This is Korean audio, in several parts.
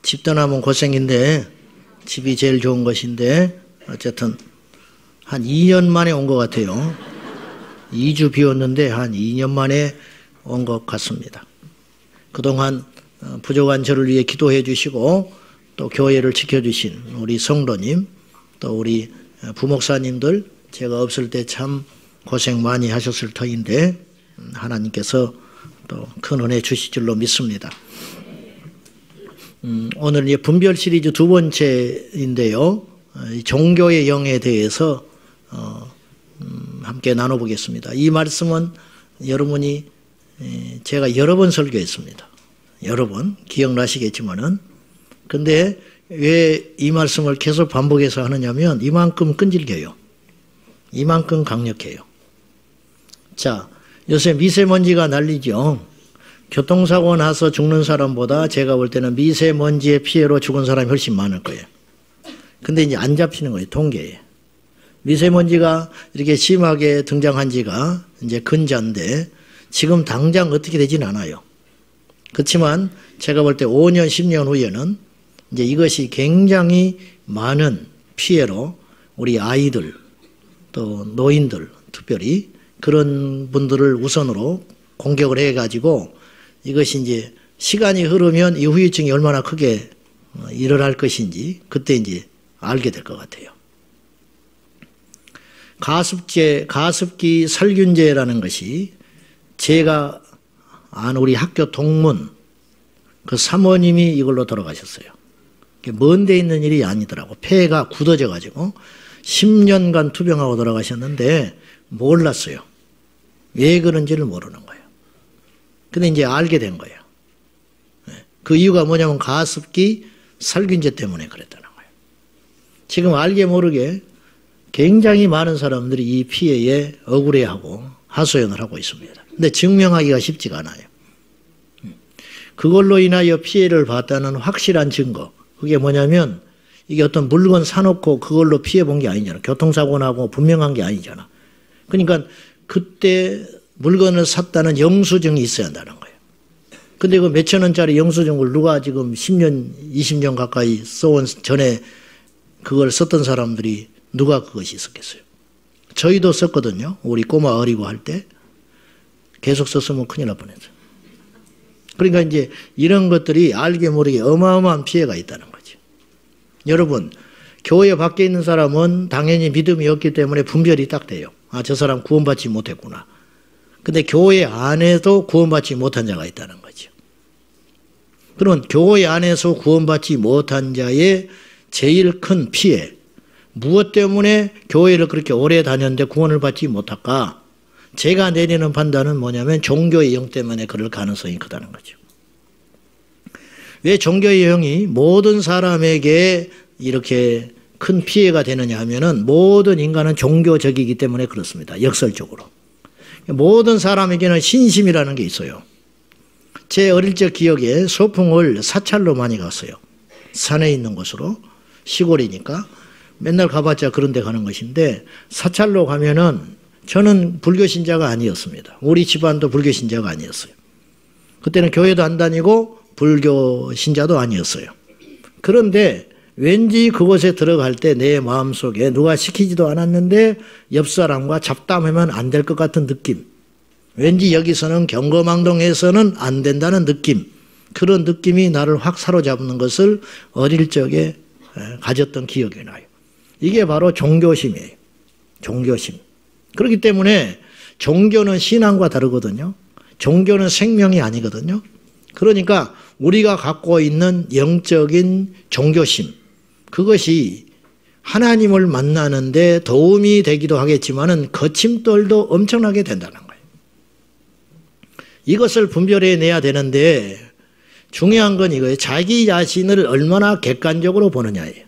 집 떠나면 고생인데 집이 제일 좋은 것인데 어쨌든 한 2년 만에 온 것 같아요. 2주 비웠는데 한 2년 만에 온 것 같습니다. 그동안 부족한 저를 위해 기도해 주시고 또 교회를 지켜주신 우리 성도님 또 우리 부목사님들 제가 없을 때 참 고생 많이 하셨을 터인데 하나님께서 또 큰 은혜 주실 줄로 믿습니다. 오늘 이제 분별 시리즈 두 번째인데요. 종교의 영에 대해서 함께 나눠보겠습니다. 이 말씀은 여러분이 제가 여러 번 설교했습니다. 여러 번 기억나시겠지만은 근데 왜 이 말씀을 계속 반복해서 하느냐면 이만큼 끈질겨요. 이만큼 강력해요. 자, 요새 미세먼지가 난리죠. 교통사고 나서 죽는 사람보다 제가 볼 때는 미세먼지의 피해로 죽은 사람이 훨씬 많을 거예요. 근데 이제 안 잡히는 거예요, 통계에. 미세먼지가 이렇게 심하게 등장한 지가 이제 근자인데 지금 당장 어떻게 되진 않아요. 그렇지만 제가 볼 때 5년, 10년 후에는 이제 이것이 굉장히 많은 피해로 우리 아이들 또 노인들 특별히 그런 분들을 우선으로 공격을 해가지고 이것이 이제 시간이 흐르면 이 후유증이 얼마나 크게 일어날 것인지 그때 이제 알게 될 것 같아요. 가습기 살균제라는 것이 제가 아는 우리 학교 동문 그 사모님이 이걸로 돌아가셨어요. 먼 데 있는 일이 아니더라고. 폐가 굳어져 가지고 10년간 투병하고 돌아가셨는데 몰랐어요. 왜 그런지를 모르는 거예요. 근데 이제 알게 된 거예요. 그 이유가 뭐냐면 가습기 살균제 때문에 그랬다는 거예요. 지금 알게 모르게 굉장히 많은 사람들이 이 피해에 억울해하고 하소연을 하고 있습니다. 근데 증명하기가 쉽지가 않아요. 그걸로 인하여 피해를 봤다는 확실한 증거. 그게 뭐냐면 이게 어떤 물건 사놓고 그걸로 피해 본 게 아니잖아. 교통사고 나고 분명한 게 아니잖아. 그러니까 그때 물건을 샀다는 영수증이 있어야 한다는 거예요. 근데 그 몇천 원짜리 영수증을 누가 지금 10년, 20년 가까이 써온 전에 그걸 썼던 사람들이 누가 그것이 있었겠어요. 저희도 썼거든요. 우리 꼬마 어리고 할 때. 계속 썼으면 큰일 날 뻔했어요. 그러니까 이제 이런 것들이 알게 모르게 어마어마한 피해가 있다는 거죠. 여러분, 교회 밖에 있는 사람은 당연히 믿음이 없기 때문에 분별이 딱 돼요. 아, 저 사람 구원받지 못했구나. 근데 교회 안에도 구원받지 못한 자가 있다는 거죠. 그러면 교회 안에서 구원받지 못한 자의 제일 큰 피해, 무엇 때문에 교회를 그렇게 오래 다녔는데 구원을 받지 못할까? 제가 내리는 판단은 뭐냐면 종교의 영 때문에 그럴 가능성이 크다는 거죠. 왜 종교의 영이 모든 사람에게 이렇게 큰 피해가 되느냐 하면은 모든 인간은 종교적이기 때문에 그렇습니다. 역설적으로. 모든 사람에게는 신심이라는 게 있어요. 제 어릴 적 기억에 소풍을 사찰로 많이 갔어요. 산에 있는 곳으로. 시골이니까. 맨날 가봤자 그런 데 가는 것인데 사찰로 가면은 저는 불교 신자가 아니었습니다. 우리 집안도 불교 신자가 아니었어요. 그때는 교회도 안 다니고 불교 신자도 아니었어요. 그런데 왠지 그곳에 들어갈 때 내 마음속에 누가 시키지도 않았는데 옆 사람과 잡담하면 안 될 것 같은 느낌. 왠지 여기서는 경거망동해서는 안 된다는 느낌. 그런 느낌이 나를 확 사로잡는 것을 어릴 적에 가졌던 기억이 나요. 이게 바로 종교심이에요. 종교심. 그렇기 때문에 종교는 신앙과 다르거든요. 종교는 생명이 아니거든요. 그러니까 우리가 갖고 있는 영적인 종교심, 그것이 하나님을 만나는데 도움이 되기도 하겠지만은 거침돌도 엄청나게 된다는 거예요. 이것을 분별해내야 되는데 중요한 건 이거예요. 자기 자신을 얼마나 객관적으로 보느냐예요.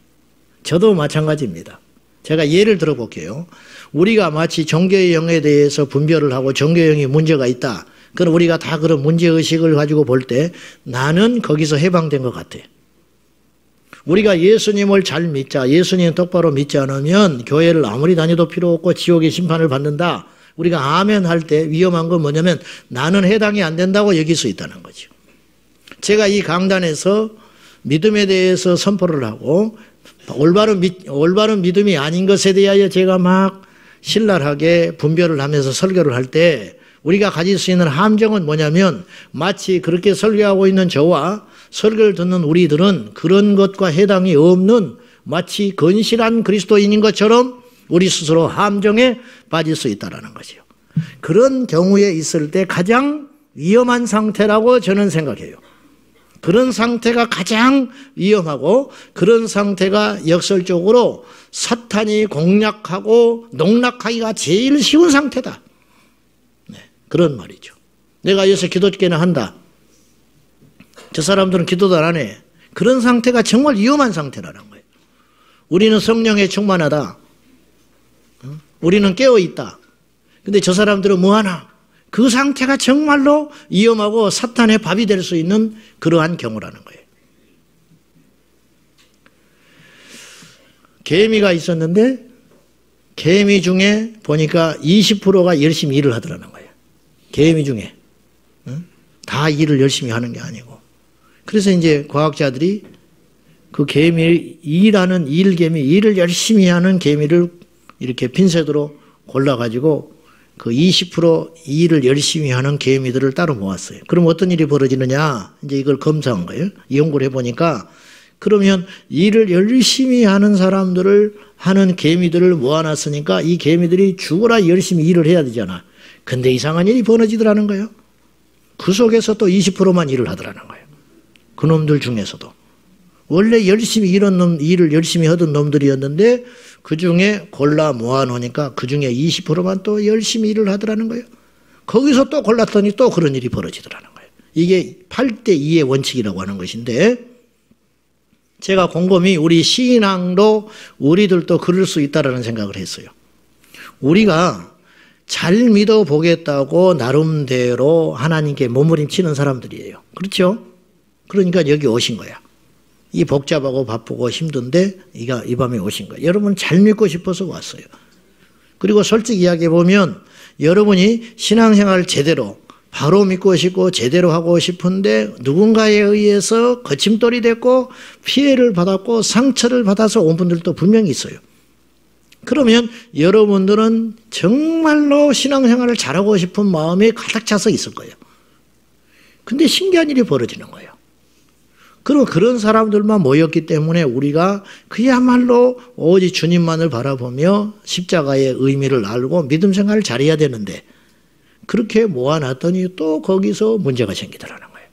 저도 마찬가지입니다. 제가 예를 들어볼게요. 우리가 마치 종교의 영에 대해서 분별을 하고 종교의 영이 문제가 있다. 그럼 우리가 다 그런 문제의식을 가지고 볼 때 나는 거기서 해방된 것 같아. 우리가 예수님을 잘 믿자. 예수님 똑바로 믿지 않으면 교회를 아무리 다녀도 필요 없고 지옥의 심판을 받는다. 우리가 아멘 할 때 위험한 건 뭐냐면 나는 해당이 안 된다고 여길 수 있다는 거죠. 제가 이 강단에서 믿음에 대해서 선포를 하고 올바른 믿음이 아닌 것에 대하여 제가 막 신랄하게 분별을 하면서 설교를 할 때 우리가 가질 수 있는 함정은 뭐냐면 마치 그렇게 설교하고 있는 저와 설교를 듣는 우리들은 그런 것과 해당이 없는 마치 건실한 그리스도인인 것처럼 우리 스스로 함정에 빠질 수 있다는 거죠. 그런 경우에 있을 때 가장 위험한 상태라고 저는 생각해요. 그런 상태가 가장 위험하고 그런 상태가 역설적으로 사탄이 공략하고 농락하기가 제일 쉬운 상태다. 네, 그런 말이죠. 내가 여기서 기도회나 한다. 저 사람들은 기도도 안 해. 그런 상태가 정말 위험한 상태라는 거예요. 우리는 성령에 충만하다. 우리는 깨어있다. 근데 저 사람들은 뭐하나? 그 상태가 정말로 위험하고 사탄의 밥이 될 수 있는 그러한 경우라는 거예요. 개미가 있었는데 개미 중에 보니까 20%가 열심히 일을 하더라는 거예요. 개미 중에. 다 일을 열심히 하는 게 아니고. 그래서 이제 과학자들이 그 개미, 일을 열심히 하는 개미를 이렇게 핀셋으로 골라가지고 그 20% 일을 열심히 하는 개미들을 따로 모았어요. 그럼 어떤 일이 벌어지느냐? 이제 이걸 검사한 거예요. 연구를 해보니까 그러면 일을 열심히 하는 사람들을 하는 개미들을 모아놨으니까 이 개미들이 죽어라 열심히 일을 해야 되잖아. 근데 이상한 일이 벌어지더라는 거예요. 그 속에서 또 20%만 일을 하더라는 거예요. 그 놈들 중에서도. 원래 열심히 일을 열심히 하던 놈들이었는데 그 중에 골라 모아놓으니까 그 중에 20%만 또 열심히 일을 하더라는 거예요. 거기서 또 골랐더니 또 그런 일이 벌어지더라는 거예요. 이게 8대2의 원칙이라고 하는 것인데 제가 곰곰이 우리 신앙도 우리들도 그럴 수 있다라는 생각을 했어요. 우리가 잘 믿어보겠다고 나름대로 하나님께 몸부림치는 사람들이에요. 그렇죠? 그러니까 여기 오신 거야. 이 복잡하고 바쁘고 힘든데 이 밤에 오신 거예요. 여러분 잘 믿고 싶어서 왔어요. 그리고 솔직히 이야기해보면 여러분이 신앙생활을 제대로 바로 믿고 싶고 제대로 하고 싶은데 누군가에 의해서 거침돌이 됐고 피해를 받았고 상처를 받아서 온 분들도 분명히 있어요. 그러면 여러분들은 정말로 신앙생활을 잘하고 싶은 마음이 가득 차서 있을 거예요. 근데 신기한 일이 벌어지는 거예요. 그리고 그런 사람들만 모였기 때문에 우리가 그야말로 오직 주님만을 바라보며 십자가의 의미를 알고 믿음 생활을 잘해야 되는데 그렇게 모아놨더니 또 거기서 문제가 생기더라는 거예요.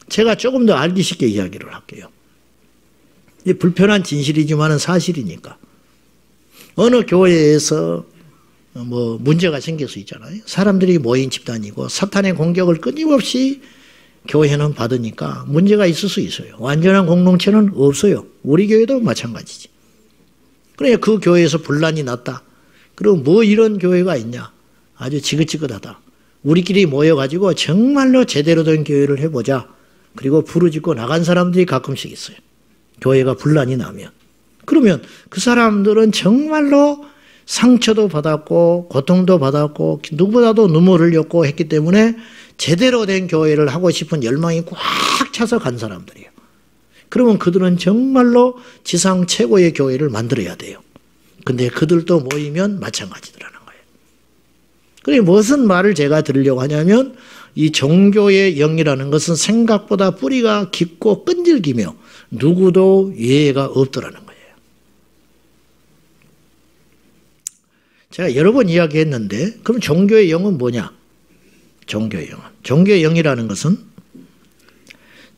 제가 조금 더 알기 쉽게 이야기를 할게요. 불편한 진실이지만은 사실이니까. 어느 교회에서 뭐 문제가 생길 수 있잖아요. 사람들이 모인 집단이고 사탄의 공격을 끊임없이 교회는 받으니까 문제가 있을 수 있어요. 완전한 공동체는 없어요. 우리 교회도 마찬가지지. 그러니까 그 교회에서 분란이 났다. 그럼 뭐 이런 교회가 있냐. 아주 지긋지긋하다. 우리끼리 모여가지고 정말로 제대로 된 교회를 해보자. 그리고 부르짖고 나간 사람들이 가끔씩 있어요. 교회가 분란이 나면. 그러면 그 사람들은 정말로 상처도 받았고 고통도 받았고 누구보다도 눈물을 흘렸고 했기 때문에 제대로 된 교회를 하고 싶은 열망이 꽉 차서 간 사람들이에요. 그러면 그들은 정말로 지상 최고의 교회를 만들어야 돼요. 근데 그들도 모이면 마찬가지더라는 거예요. 그래 무슨 말을 제가 드리려고 하냐면 이 종교의 영이라는 것은 생각보다 뿌리가 깊고 끈질기며 누구도 예외가 없더라는 거예요. 제가 여러 번 이야기했는데 그럼 종교의 영은 뭐냐? 종교의 영은. 종교의 영이라는 것은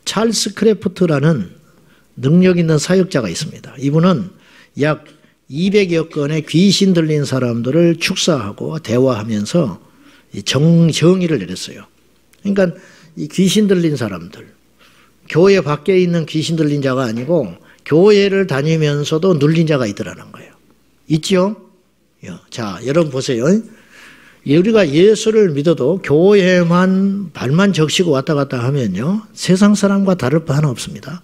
찰스 크래프트라는 능력 있는 사역자가 있습니다. 이분은 약 200여 건의 귀신 들린 사람들을 축사하고 대화하면서 정의를 내렸어요. 그러니까 이 귀신 들린 사람들, 교회 밖에 있는 귀신 들린 자가 아니고 교회를 다니면서도 눌린 자가 있더라는 거예요. 있지요? 자, 여러분 보세요. 우리가 예수를 믿어도 교회만 발만 적시고 왔다 갔다 하면요. 세상 사람과 다를 바 하나 없습니다.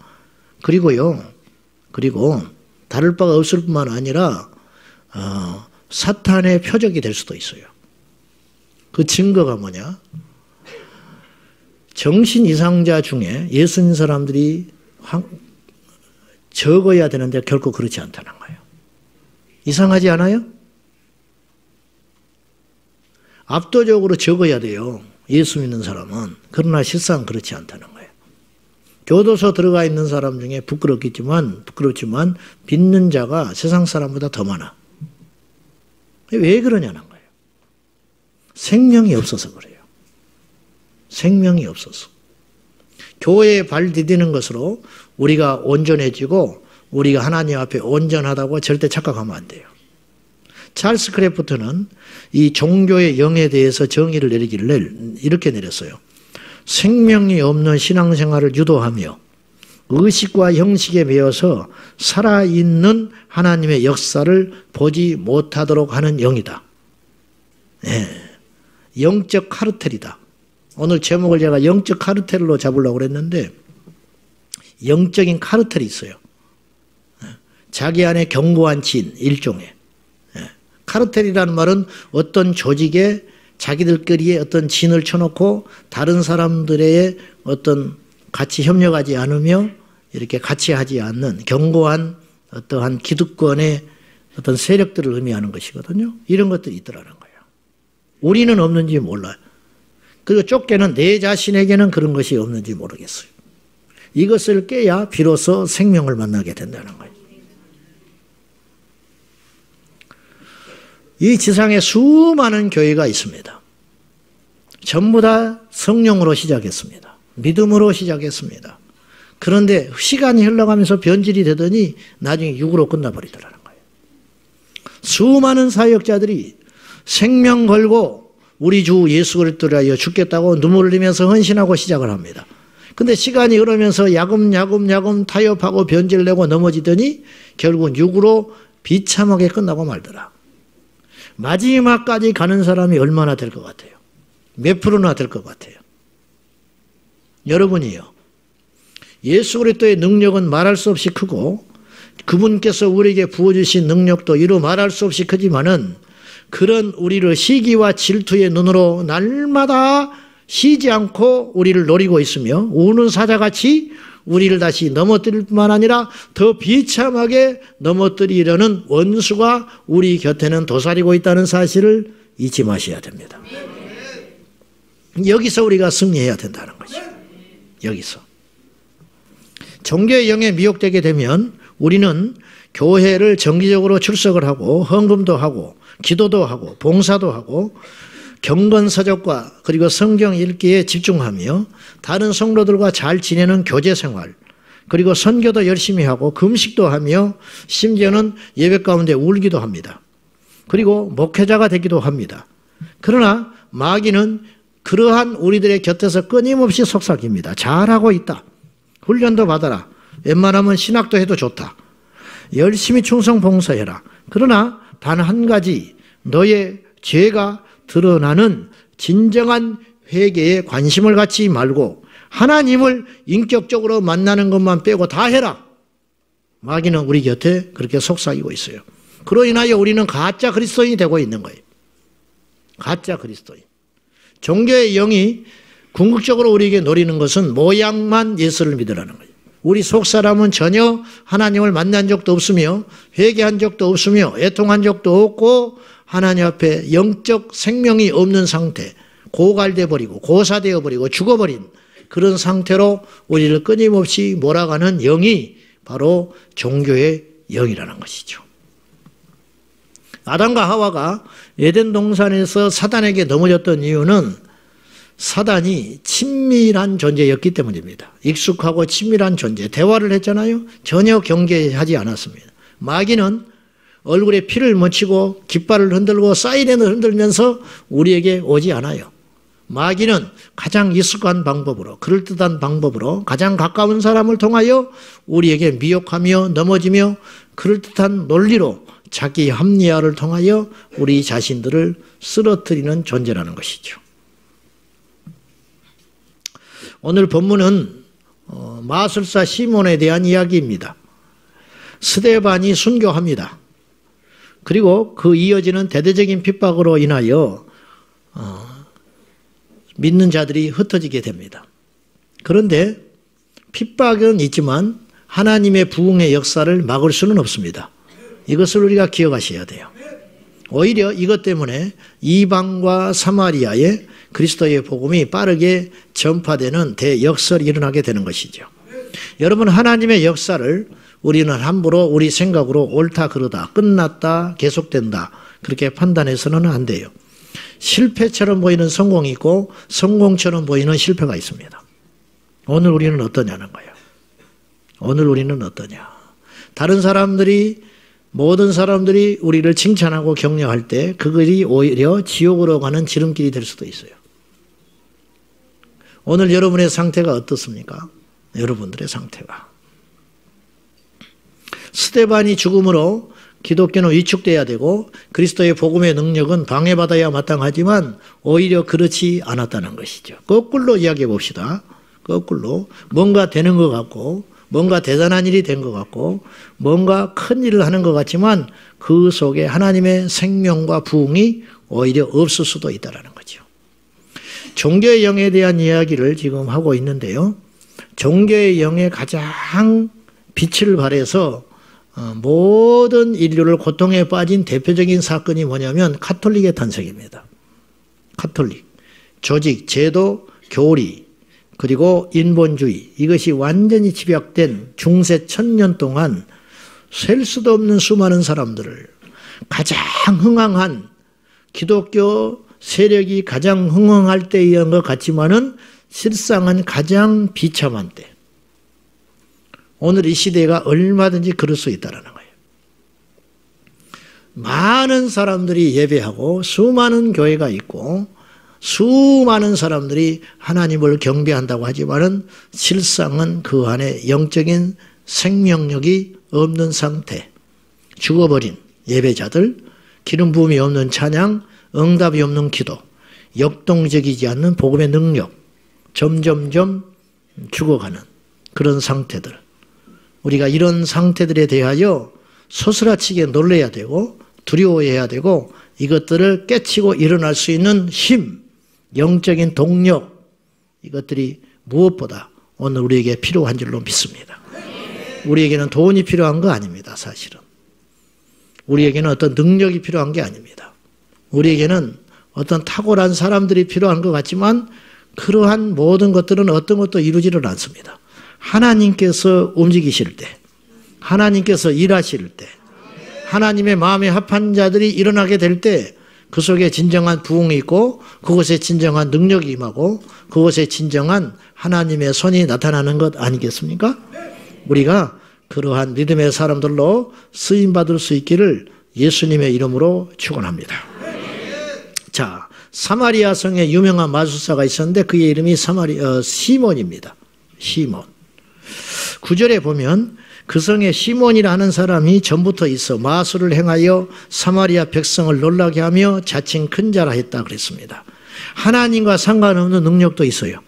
그리고 다를 바가 없을 뿐만 아니라 사탄의 표적이 될 수도 있어요. 그 증거가 뭐냐? 정신 이상자 중에 예수 믿는 사람들이 적어야 되는데 결코 그렇지 않다는 거예요. 이상하지 않아요? 압도적으로 적어야 돼요. 예수 믿는 사람은. 그러나 실상 그렇지 않다는 거예요. 교도소 들어가 있는 사람 중에 부끄럽지만 빚는 자가 세상 사람보다 더 많아. 왜 그러냐는 거예요. 생명이 없어서 그래요. 생명이 없어서. 교회에 발 디디는 것으로 우리가 온전해지고 우리가 하나님 앞에 온전하다고 절대 착각하면 안 돼요. 찰스 크래프트는 이 종교의 영에 대해서 정의를 내리기를 이렇게 내렸어요. 생명이 없는 신앙생활을 유도하며 의식과 형식에 매여서 살아있는 하나님의 역사를 보지 못하도록 하는 영이다. 네. 영적 카르텔이다. 오늘 제목을 제가 영적 카르텔로 잡으려고 그랬는데 영적인 카르텔이 있어요. 자기 안에 견고한 진, 일종의. 카르텔이라는 말은 어떤 조직에 자기들끼리의 어떤 진을 쳐놓고 다른 사람들의 어떤 같이 협력하지 않으며 이렇게 같이 하지 않는 견고한 어떠한 기득권의 어떤 세력들을 의미하는 것이거든요. 이런 것들이 있더라는 거예요. 우리는 없는지 몰라요. 그리고 쫓겨는 내 자신에게는 그런 것이 없는지 모르겠어요. 이것을 깨야 비로소 생명을 만나게 된다는 거예요. 이 지상에 수많은 교회가 있습니다. 전부 다 성령으로 시작했습니다. 믿음으로 시작했습니다. 그런데 시간이 흘러가면서 변질이 되더니 나중에 육으로 끝나버리더라는 거예요. 수많은 사역자들이 생명 걸고 우리 주 예수 그리스도를 위하여 죽겠다고 눈물을 흘리면서 헌신하고 시작을 합니다. 근데 시간이 흐르면서 야금야금 타협하고 변질내고 넘어지더니 결국은 육으로 비참하게 끝나고 말더라. 마지막까지 가는 사람이 얼마나 될 것 같아요? 몇 프로나 될 것 같아요? 여러분이요. 예수 그리스도의 능력은 말할 수 없이 크고 그분께서 우리에게 부어주신 능력도 이루 말할 수 없이 크지만은 그런 우리를 시기와 질투의 눈으로 날마다 쉬지 않고 우리를 노리고 있으며 우는 사자같이 우리를 다시 넘어뜨릴 뿐만 아니라 더 비참하게 넘어뜨리려는 원수가 우리 곁에는 도사리고 있다는 사실을 잊지 마셔야 됩니다. 여기서 우리가 승리해야 된다는 거죠. 여기서. 종교의 영에 미혹되게 되면 우리는 교회를 정기적으로 출석을 하고 헌금도 하고 기도도 하고 봉사도 하고 경건서적과 그리고 성경 읽기에 집중하며 다른 성도들과 잘 지내는 교제생활 그리고 선교도 열심히 하고 금식도 하며 심지어는 예배 가운데 울기도 합니다. 그리고 목회자가 되기도 합니다. 그러나 마귀는 그러한 우리들의 곁에서 끊임없이 속삭입니다. 잘하고 있다. 훈련도 받아라. 웬만하면 신학도 해도 좋다. 열심히 충성 봉사해라. 그러나 단 한 가지 너의 죄가 드러나는 진정한 회개에 관심을 갖지 말고 하나님을 인격적으로 만나는 것만 빼고 다 해라. 마귀는 우리 곁에 그렇게 속삭이고 있어요. 그로 인하여 우리는 가짜 그리스도인이 되고 있는 거예요. 가짜 그리스도인. 종교의 영이 궁극적으로 우리에게 노리는 것은 모양만 예수를 믿으라는 거예요. 우리 속사람은 전혀 하나님을 만난 적도 없으며 회개한 적도 없으며 애통한 적도 없고 하나님 앞에 영적 생명이 없는 상태, 고갈돼 버리고 고사되어 버리고 죽어버린 그런 상태로 우리를 끊임없이 몰아가는 영이 바로 종교의 영이라는 것이죠. 아담과 하와가 에덴 동산에서 사단에게 넘어졌던 이유는 사단이 친밀한 존재였기 때문입니다. 익숙하고 친밀한 존재, 대화를 했잖아요. 전혀 경계하지 않았습니다. 마귀는 얼굴에 피를 묻히고 깃발을 흔들고 사이렌을 흔들면서 우리에게 오지 않아요. 마귀는 가장 익숙한 방법으로, 그럴듯한 방법으로 가장 가까운 사람을 통하여 우리에게 미혹하며 넘어지며 그럴듯한 논리로 자기 합리화를 통하여 우리 자신들을 쓰러뜨리는 존재라는 것이죠. 오늘 본문은 마술사 시몬에 대한 이야기입니다. 스데반이 순교합니다. 그리고 그 이어지는 대대적인 핍박으로 인하여 믿는 자들이 흩어지게 됩니다. 그런데 핍박은 있지만 하나님의 부흥의 역사를 막을 수는 없습니다. 이것을 우리가 기억하셔야 돼요. 오히려 이것 때문에 이방과 사마리아에 그리스도의 복음이 빠르게 전파되는 대역설이 일어나게 되는 것이죠. 여러분, 하나님의 역사를 우리는 함부로 우리 생각으로 옳다 그러다, 끝났다, 계속된다 그렇게 판단해서는 안 돼요. 실패처럼 보이는 성공이 있고 성공처럼 보이는 실패가 있습니다. 오늘 우리는 어떠냐는 거예요. 오늘 우리는 어떠냐. 다른 사람들이, 모든 사람들이 우리를 칭찬하고 격려할 때 그것이 오히려 지옥으로 가는 지름길이 될 수도 있어요. 오늘 여러분의 상태가 어떻습니까? 여러분들의 상태가. 스데반이 죽음으로 기독교는 위축돼야 되고 그리스도의 복음의 능력은 방해받아야 마땅하지만 오히려 그렇지 않았다는 것이죠. 거꾸로 이야기해 봅시다. 거꾸로 뭔가 되는 것 같고 뭔가 대단한 일이 된 것 같고 뭔가 큰 일을 하는 것 같지만 그 속에 하나님의 생명과 부흥이 오히려 없을 수도 있다는 거죠. 종교의 영에 대한 이야기를 지금 하고 있는데요. 종교의 영에 가장 빛을 발해서 모든 인류를 고통에 빠진 대표적인 사건이 뭐냐면 카톨릭의 탄생입니다. 카톨릭, 조직, 제도, 교리, 그리고 인본주의, 이것이 완전히 집약된 중세 1000년 동안 셀 수도 없는 수많은 사람들을, 가장 흥황한 기독교 세력이 가장 흥황할 때인 것 같지만은 실상은 가장 비참한 때, 오늘 이 시대가 얼마든지 그럴 수 있다는 거예요. 많은 사람들이 예배하고 수많은 교회가 있고 수많은 사람들이 하나님을 경배한다고 하지만은 실상은 그 안에 영적인 생명력이 없는 상태, 죽어버린 예배자들, 기름 부음이 없는 찬양, 응답이 없는 기도, 역동적이지 않는 복음의 능력, 점점점 죽어가는 그런 상태들. 우리가 이런 상태들에 대하여 소스라치게 놀라야 되고 두려워해야 되고 이것들을 깨치고 일어날 수 있는 힘, 영적인 동력, 이것들이 무엇보다 오늘 우리에게 필요한 줄로 믿습니다. 우리에게는 돈이 필요한 거 아닙니다. 사실은 우리에게는 어떤 능력이 필요한 게 아닙니다. 우리에게는 어떤 탁월한 사람들이 필요한 것 같지만 그러한 모든 것들은 어떤 것도 이루지를 않습니다. 하나님께서 움직이실 때, 하나님께서 일하실 때, 하나님의 마음에 합한 자들이 일어나게 될 때 그 속에 진정한 부흥이 있고 그곳에 진정한 능력이 임하고 그곳에 진정한 하나님의 손이 나타나는 것 아니겠습니까? 우리가 그러한 믿음의 사람들로 쓰임받을 수 있기를 예수님의 이름으로 축원합니다. 자, 사마리아 성에 유명한 마술사가 있었는데 그의 이름이 시몬입니다. 시몬. 9절에 보면 그 성에 시몬이라는 사람이 전부터 있어 마술을 행하여 사마리아 백성을 놀라게 하며 자칭 큰 자라 했다 그랬습니다. 하나님과 상관없는 능력도 있어요.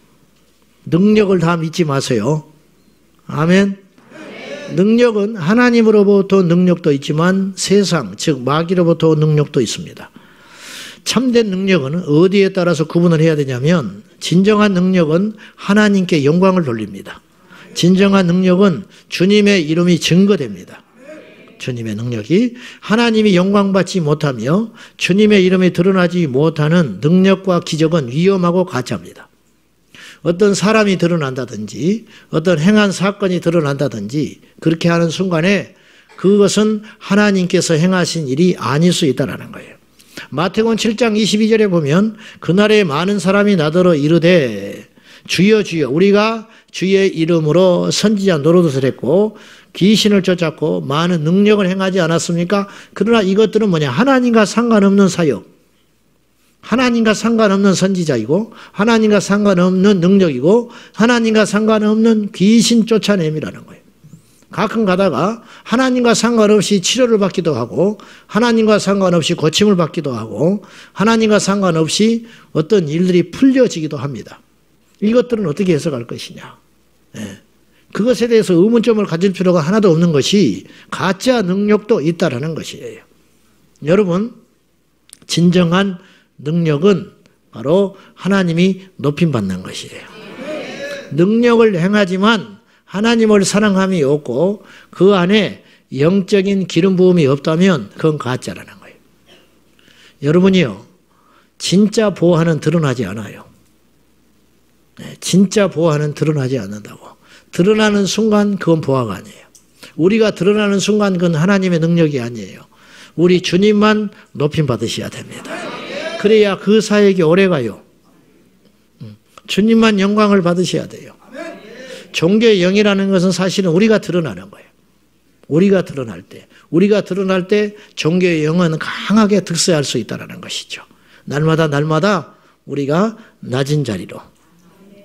능력을 다 믿지 마세요. 아멘. 능력은 하나님으로부터 능력도 있지만 세상, 즉 마귀로부터 능력도 있습니다. 참된 능력은 어디에 따라서 구분을 해야 되냐면 진정한 능력은 하나님께 영광을 돌립니다. 진정한 능력은 주님의 이름이 증거됩니다. 주님의 능력이 하나님이 영광받지 못하며 주님의 이름이 드러나지 못하는 능력과 기적은 위험하고 가짜입니다. 어떤 사람이 드러난다든지 어떤 행한 사건이 드러난다든지 그렇게 하는 순간에 그것은 하나님께서 행하신 일이 아닐 수 있다는 거예요. 마태복음 7장 22절에 보면 그날에 많은 사람이 나더러 이르되 주여 주여 우리가 주의 이름으로 선지자 노릇을 했고 귀신을 쫓았고 많은 능력을 행하지 않았습니까? 그러나 이것들은 뭐냐? 하나님과 상관없는 사역, 하나님과 상관없는 선지자이고 하나님과 상관없는 능력이고 하나님과 상관없는 귀신 쫓아냄이라는 거예요. 가끔 가다가 하나님과 상관없이 치료를 받기도 하고 하나님과 상관없이 고침을 받기도 하고 하나님과 상관없이 어떤 일들이 풀려지기도 합니다. 이것들은 어떻게 해석할 것이냐. 그것에 대해서 의문점을 가질 필요가 하나도 없는 것이 가짜 능력도 있다라는 것이에요. 여러분, 진정한 능력은 바로 하나님이 높임받는 것이에요. 능력을 행하지만 하나님을 사랑함이 없고 그 안에 영적인 기름 부음이 없다면 그건 가짜라는 거예요. 여러분이요, 진짜 보화는 드러나지 않아요. 진짜 보화는 드러나지 않는다고. 드러나는 순간 그건 보화가 아니에요. 우리가 드러나는 순간 그건 하나님의 능력이 아니에요. 우리 주님만 높임 받으셔야 됩니다. 그래야 그 사역이 오래가요. 주님만 영광을 받으셔야 돼요. 종교의 영이라는 것은 사실은 우리가 드러나는 거예요. 우리가 드러날 때 종교의 영은 강하게 득세할 수 있다는 것이죠. 날마다 우리가 낮은 자리로,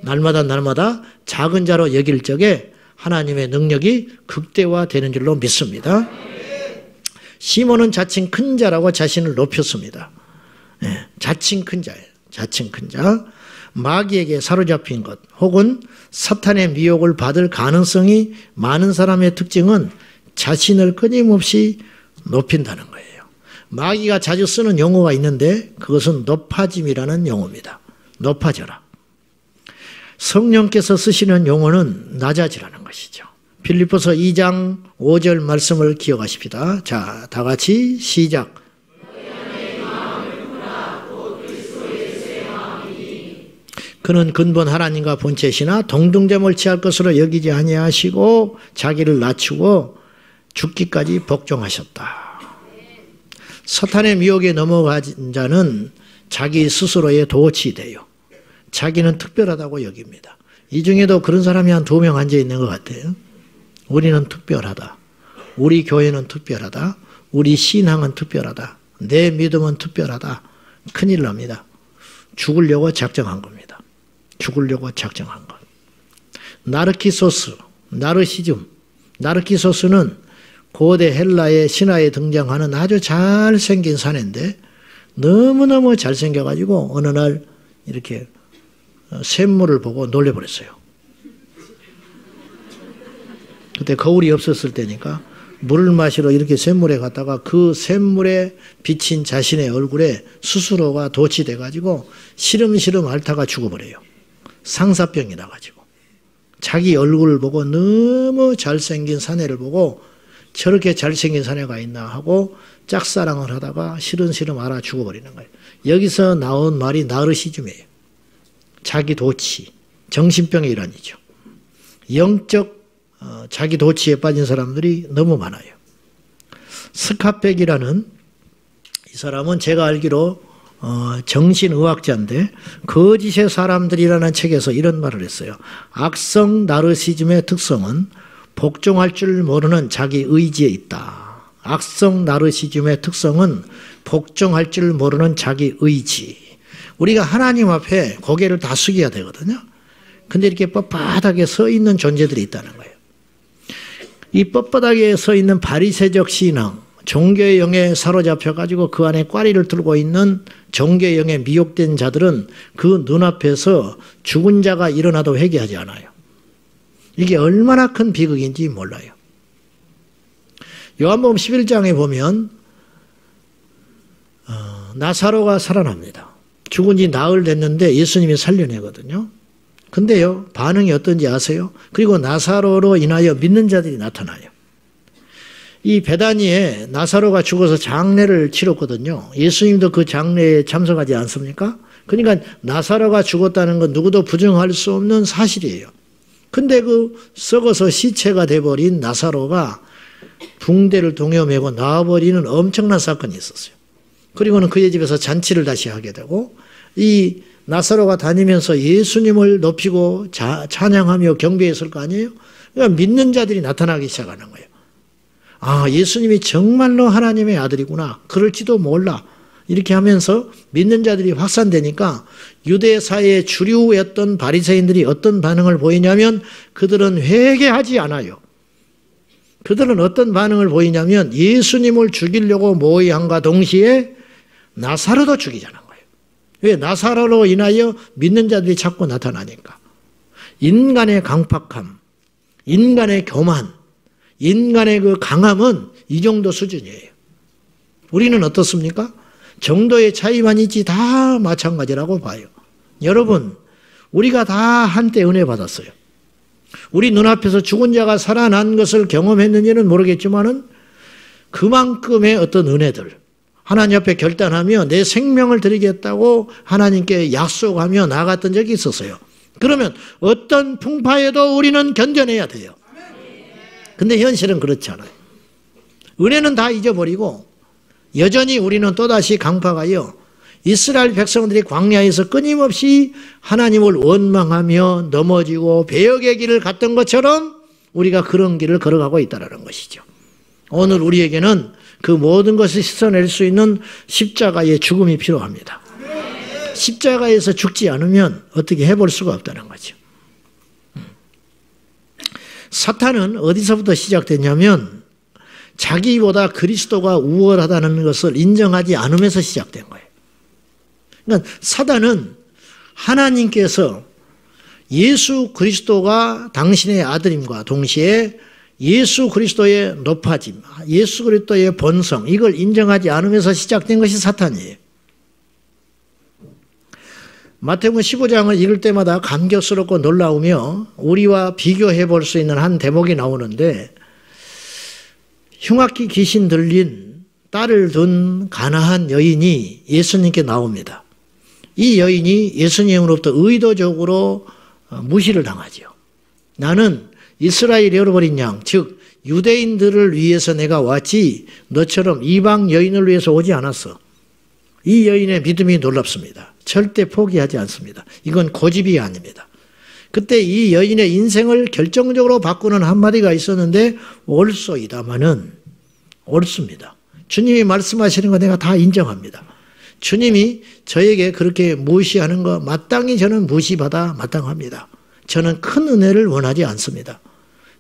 날마다 작은 자로 여길 적에 하나님의 능력이 극대화되는 줄로 믿습니다. 시몬은 자칭 큰 자라고 자신을 높였습니다. 자칭 큰 자예요. 자칭 큰 자. 마귀에게 사로잡힌 것 혹은 사탄의 미혹을 받을 가능성이 많은 사람의 특징은 자신을 끊임없이 높인다는 거예요. 마귀가 자주 쓰는 용어가 있는데 그것은 높아짐이라는 용어입니다. 높아져라. 성령께서 쓰시는 용어는 낮아지라는 것이죠. 빌립보서 2장 5절 말씀을 기억하십시다. 자, 다 같이 시작. 그는 근본 하나님과 본체시나 동등됨을 취할 것으로 여기지 아니하시고 자기를 낮추고 죽기까지 복종하셨다. 사탄의 미혹에 넘어간 자는 자기 스스로에 도취돼요. 자기는 특별하다고 여깁니다. 이 중에도 그런 사람이 한 2명 앉아 있는 것 같아요. 우리는 특별하다. 우리 교회는 특별하다. 우리 신앙은 특별하다. 내 믿음은 특별하다. 큰일 납니다. 죽으려고 작정한 겁니다. 죽으려고 작정한 것. 나르키소스, 나르시즘. 나르키소스는 고대 헬라의 신화에 등장하는 아주 잘생긴 사내인데 너무너무 잘생겨가지고 어느 날 이렇게 샘물을 보고 놀래버렸어요. 그때 거울이 없었을 때니까 물을 마시러 이렇게 샘물에 갔다가 그 샘물에 비친 자신의 얼굴에 스스로가 도취돼가지고 시름시름 앓다가 죽어버려요. 상사병이 나가지고. 자기 얼굴을 보고 너무 잘생긴 사내를 보고 저렇게 잘생긴 사내가 있나 하고 짝사랑을 하다가 시름시름 앓아 죽어버리는 거예요. 여기서 나온 말이 나르시즘이에요. 자기 도취, 정신병의 일환이죠. 영적 자기 도취에 빠진 사람들이 너무 많아요. 스카펙이라는 이 사람은 제가 알기로 정신의학자인데 거짓의 사람들이라는 책에서 이런 말을 했어요. 악성 나르시즘의 특성은 복종할 줄 모르는 자기 의지에 있다. 악성 나르시즘의 특성은 복종할 줄 모르는 자기 의지. 우리가 하나님 앞에 고개를 다 숙여야 되거든요. 근데 이렇게 뻣뻣하게 서 있는 존재들이 있다는 거예요. 이 뻣뻣하게 서 있는 바리새적 신앙, 종교의 영에 사로잡혀가지고 그 안에 꽈리를 들고 있는 종교의 영에 미혹된 자들은 그 눈앞에서 죽은 자가 일어나도 회개하지 않아요. 이게 얼마나 큰 비극인지 몰라요. 요한복음 11장에 보면 나사로가 살아납니다. 죽은 지 나흘 됐는데 예수님이 살려내거든요. 근데요, 반응이 어떤지 아세요? 그리고 나사로로 인하여 믿는 자들이 나타나요. 이 베다니에 나사로가 죽어서 장례를 치렀거든요. 예수님도 그 장례에 참석하지 않습니까? 그러니까 나사로가 죽었다는 건 누구도 부정할 수 없는 사실이에요. 근데 그 썩어서 시체가 돼버린 나사로가 붕대를 동여매고 나와버리는 엄청난 사건이 있었어요. 그리고는 그의 집에서 잔치를 다시 하게 되고 이 나사로가 다니면서 예수님을 높이고 찬양하며 경배했을 거 아니에요? 그러니까 믿는 자들이 나타나기 시작하는 거예요. 아, 예수님이 정말로 하나님의 아들이구나. 그럴지도 몰라. 이렇게 하면서 믿는 자들이 확산되니까 유대 사회의 주류였던 바리새인들이 어떤 반응을 보이냐면 그들은 회개하지 않아요. 그들은 어떤 반응을 보이냐면 예수님을 죽이려고 모의함과 동시에 나사로도 죽이자는 거예요. 왜? 나사로로 인하여 믿는 자들이 자꾸 나타나니까. 인간의 강팍함, 인간의 교만, 인간의 그 강함은 이 정도 수준이에요. 우리는 어떻습니까? 정도의 차이만 있지 다 마찬가지라고 봐요. 여러분, 우리가 다 한때 은혜 받았어요. 우리 눈앞에서 죽은 자가 살아난 것을 경험했는지는 모르겠지만은 그만큼의 어떤 은혜들, 하나님 앞에 결단하며 내 생명을 드리겠다고 하나님께 약속하며 나갔던 적이 있었어요. 그러면 어떤 풍파에도 우리는 견뎌내야 돼요. 근데 현실은 그렇지 않아요. 은혜는 다 잊어버리고 여전히 우리는 또다시 강파가요, 이스라엘 백성들이 광야에서 끊임없이 하나님을 원망하며 넘어지고 배역의 길을 갔던 것처럼 우리가 그런 길을 걸어가고 있다는 것이죠. 오늘 우리에게는 그 모든 것을 씻어낼 수 있는 십자가의 죽음이 필요합니다. 십자가에서 죽지 않으면 어떻게 해볼 수가 없다는 거죠. 사탄은 어디서부터 시작됐냐면 자기보다 그리스도가 우월하다는 것을 인정하지 않으면서 시작된 거예요. 그러니까 사단은 하나님께서 예수 그리스도가 당신의 아들임과 동시에 예수 그리스도의 높아짐, 예수 그리스도의 본성, 이걸 인정하지 않으면서 시작된 것이 사탄이에요. 마태복음 15장을 읽을 때마다 감격스럽고 놀라우며 우리와 비교해 볼 수 있는 한 대목이 나오는데, 흉악기 귀신 들린 딸을 둔 가나안 여인이 예수님께 나옵니다. 이 여인이 예수님으로부터 의도적으로 무시를 당하죠. 나는 이스라엘 잃어버린 양, 즉 유대인들을 위해서 내가 왔지 너처럼 이방 여인을 위해서 오지 않았어. 이 여인의 믿음이 놀랍습니다. 절대 포기하지 않습니다. 이건 고집이 아닙니다. 그때 이 여인의 인생을 결정적으로 바꾸는 한마디가 있었는데, 옳소이다마는 옳습니다. 주님이 말씀하시는 거 내가 다 인정합니다. 주님이 저에게 그렇게 무시하는 거 마땅히 저는 무시받아 마땅합니다. 저는 큰 은혜를 원하지 않습니다.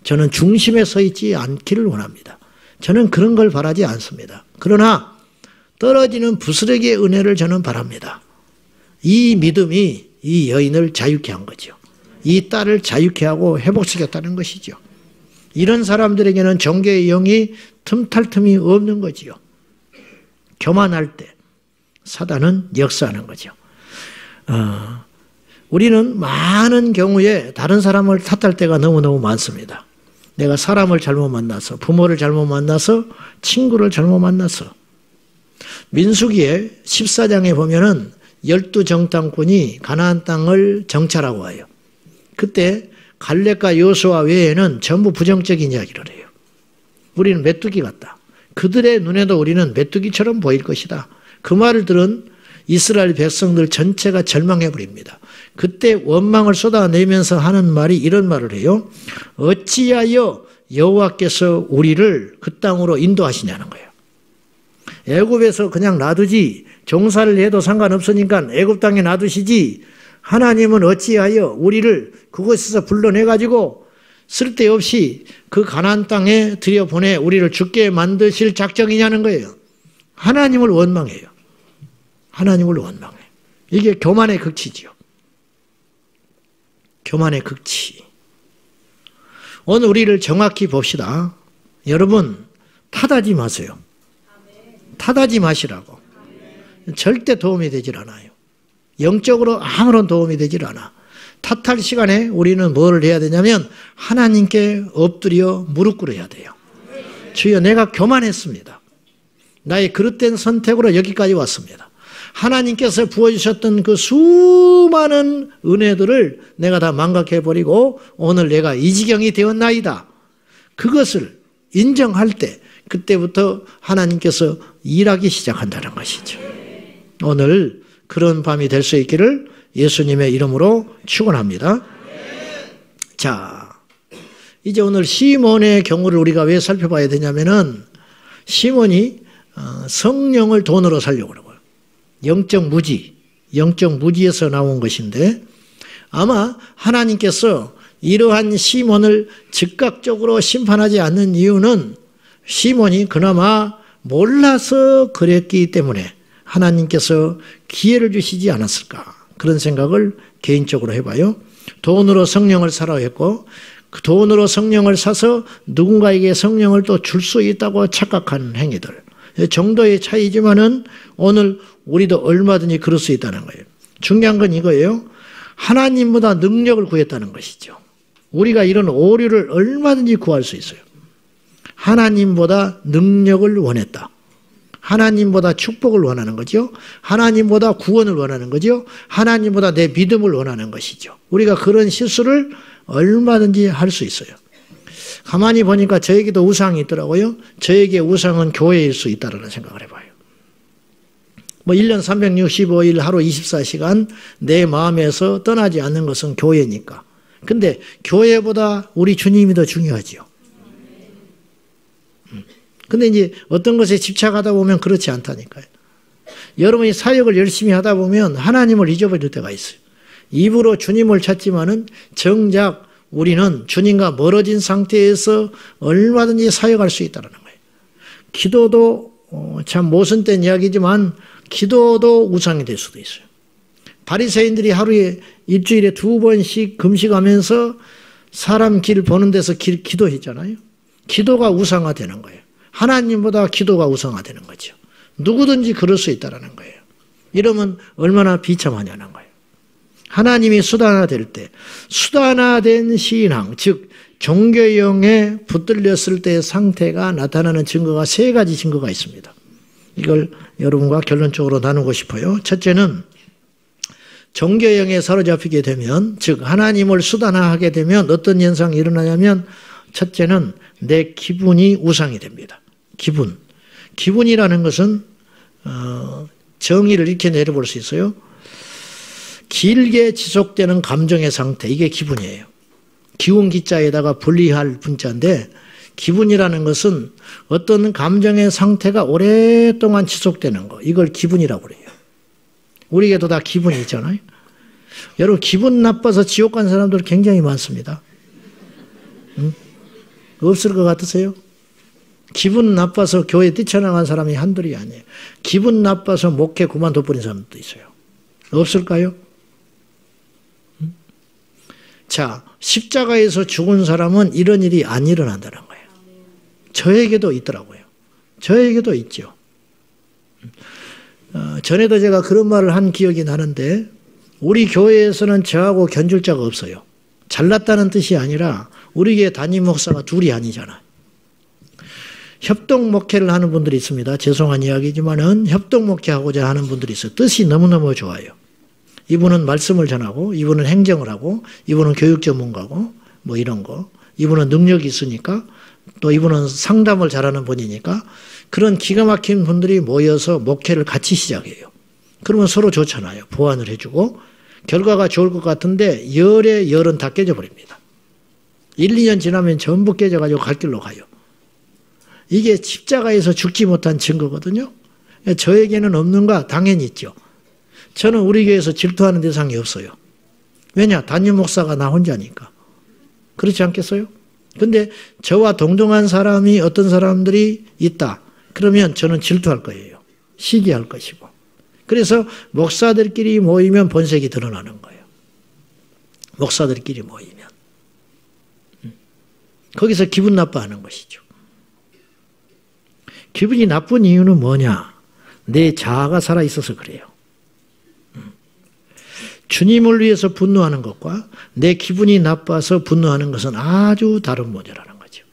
저는 중심에 서 있지 않기를 원합니다. 저는 그런 걸 바라지 않습니다. 그러나 떨어지는 부스러기의 은혜를 저는 바랍니다. 이 믿음이 이 여인을 자유케 한 거죠. 이 딸을 자유케 하고 회복시켰다는 것이죠. 이런 사람들에게는 종교의 영이 틈탈 틈이 없는 거지요. 교만할 때 사단은 역사하는 거죠. 우리는 많은 경우에 다른 사람을 탓할 때가 너무너무 많습니다. 내가 사람을 잘못 만나서, 부모를 잘못 만나서, 친구를 잘못 만나서. 민수기의 14장에 보면은 12정탐꾼이 가나안 땅을 정찰하고 와요. 그때 갈렙과 여호수아 외에는 전부 부정적인 이야기를 해요. 우리는 메뚜기 같다. 그들의 눈에도 우리는 메뚜기처럼 보일 것이다. 그 말을 들은 이스라엘 백성들 전체가 절망해버립니다. 그때 원망을 쏟아내면서 하는 말이 이런 말을 해요. 어찌하여 여호와께서 우리를 그 땅으로 인도하시냐는 거예요. 애굽에서 그냥 놔두지, 종사를 해도 상관없으니까 애굽 땅에 놔두시지, 하나님은 어찌하여 우리를 그곳에서 불러내가지고 쓸데없이 그 가나안 땅에 들여보내 우리를 죽게 만드실 작정이냐는 거예요. 하나님을 원망해요. 하나님을 원망해. 이게 교만의 극치지요. 교만의 극치. 오늘 우리를 정확히 봅시다. 여러분, 탓하지 마세요. 탓하지 마시라고. 절대 도움이 되질 않아요. 영적으로 아무런 도움이 되질 않아. 탓할 시간에 우리는 뭘 해야 되냐면 하나님께 엎드려 무릎 꿇어야 돼요. 주여, 내가 교만했습니다. 나의 그릇된 선택으로 여기까지 왔습니다. 하나님께서 부어주셨던 그 수많은 은혜들을 내가 다 망각해버리고 오늘 내가 이 지경이 되었나이다. 그것을 인정할 때 그때부터 하나님께서 일하기 시작한다는 것이죠. 오늘 그런 밤이 될 수 있기를 예수님의 이름으로 축원합니다. 자, 이제 오늘 시몬의 경우를 우리가 왜 살펴봐야 되냐면은 시몬이 성령을 돈으로 살려고 그러고요. 영적 무지에서 나온 것인데, 아마 하나님께서 이러한 시몬을 즉각적으로 심판하지 않는 이유는 시몬이 그나마 몰라서 그랬기 때문에 하나님께서 기회를 주시지 않았을까, 그런 생각을 개인적으로 해봐요. 돈으로 성령을 사라고 했고, 그 돈으로 성령을 사서 누군가에게 성령을 또 줄 수 있다고 착각하는 행위들, 정도의 차이지만은 오늘 우리도 얼마든지 그럴 수 있다는 거예요. 중요한 건 이거예요. 하나님보다 능력을 구했다는 것이죠. 우리가 이런 오류를 얼마든지 구할 수 있어요. 하나님보다 능력을 원했다. 하나님보다 축복을 원하는 거죠. 하나님보다 구원을 원하는 거죠. 하나님보다 내 믿음을 원하는 것이죠. 우리가 그런 실수를 얼마든지 할 수 있어요. 가만히 보니까 저에게도 우상이 있더라고요. 저에게 우상은 교회일 수 있다라는 생각을 해봐요. 뭐 1년 365일 하루 24시간 내 마음에서 떠나지 않는 것은 교회니까. 근데 교회보다 우리 주님이 더 중요하지요. 근데 이제 어떤 것에 집착하다 보면 그렇지 않다니까요. 여러분이 사역을 열심히 하다 보면 하나님을 잊어버릴 때가 있어요. 입으로 주님을 찾지만은 정작 우리는 주님과 멀어진 상태에서 얼마든지 사역할 수 있다는 거예요. 기도도 참 모순된 이야기지만 기도도 우상이 될 수도 있어요. 바리새인들이 하루에 일주일에 2번씩 금식하면서 사람 길 보는 데서 기도했잖아요. 기도가 우상화되는 거예요. 하나님보다 기도가 우상화되는 거죠. 누구든지 그럴 수 있다는 거예요. 이러면 얼마나 비참하냐는 거예요. 하나님이 수단화될 때, 수단화된 신앙, 즉 종교형에 붙들렸을 때의 상태가 나타나는 증거가 3가지 증거가 있습니다. 이걸 여러분과 결론적으로 나누고 싶어요. 첫째는 종교형에 사로잡히게 되면, 즉 하나님을 수단화하게 되면 어떤 현상이 일어나냐면, 첫째는 내 기분이 우상이 됩니다. 기분이라는 것은 정의를 이렇게 내려볼 수 있어요. 길게 지속되는 감정의 상태, 이게 기분이에요. 기운 기자에다가 분리할 분자인데, 기분이라는 것은 어떤 감정의 상태가 오랫동안 지속되는 거, 이걸 기분이라고 그래요. 우리에게도 다 기분이 있잖아요. 여러분, 기분 나빠서 지옥 간 사람들 굉장히 많습니다. 없을 것 같으세요? 기분 나빠서 교회 뛰쳐나간 사람이 한둘이 아니에요. 기분 나빠서 목회 그만둬버린 사람도 있어요. 없을까요? 자, 십자가에서 죽은 사람은 이런 일이 안 일어난다는 거예요. 저에게도 있더라고요. 저에게도 있죠. 전에도 제가 그런 말을 한 기억이 나는데, 우리 교회에서는 저하고 견줄 자가 없어요. 잘났다는 뜻이 아니라 우리 교회 담임 목사가 둘이 아니잖아요. 협동 목회를 하는 분들이 있습니다. 죄송한 이야기지만은 협동 목회하고자 하는 분들이 있어요. 뜻이 너무너무 좋아요. 이분은 말씀을 전하고, 이분은 행정을 하고, 이분은 교육 전문가고, 뭐 이런 거. 이분은 능력이 있으니까, 또 이분은 상담을 잘하는 분이니까, 그런 기가 막힌 분들이 모여서 목회를 같이 시작해요. 그러면 서로 좋잖아요. 보완을 해주고, 결과가 좋을 것 같은데, 열의 열은 다 깨져버립니다. 1, 2년 지나면 전부 깨져가지고 갈 길로 가요. 이게 십자가에서 죽지 못한 증거거든요. 저에게는 없는가? 당연히 있죠. 저는 우리 교회에서 질투하는 대상이 없어요. 왜냐? 담임 목사가 나 혼자니까. 그렇지 않겠어요? 근데 저와 동등한 사람이 어떤 사람들이 있다. 그러면 저는 질투할 거예요. 시기할 것이고. 그래서 목사들끼리 모이면 본색이 드러나는 거예요. 목사들끼리 모이면. 거기서 기분 나빠하는 것이죠. 기분이 나쁜 이유는 뭐냐? 내 자아가 살아있어서 그래요. 주님을 위해서 분노하는 것과 내 기분이 나빠서 분노하는 것은 아주 다른 문제라는 거죠.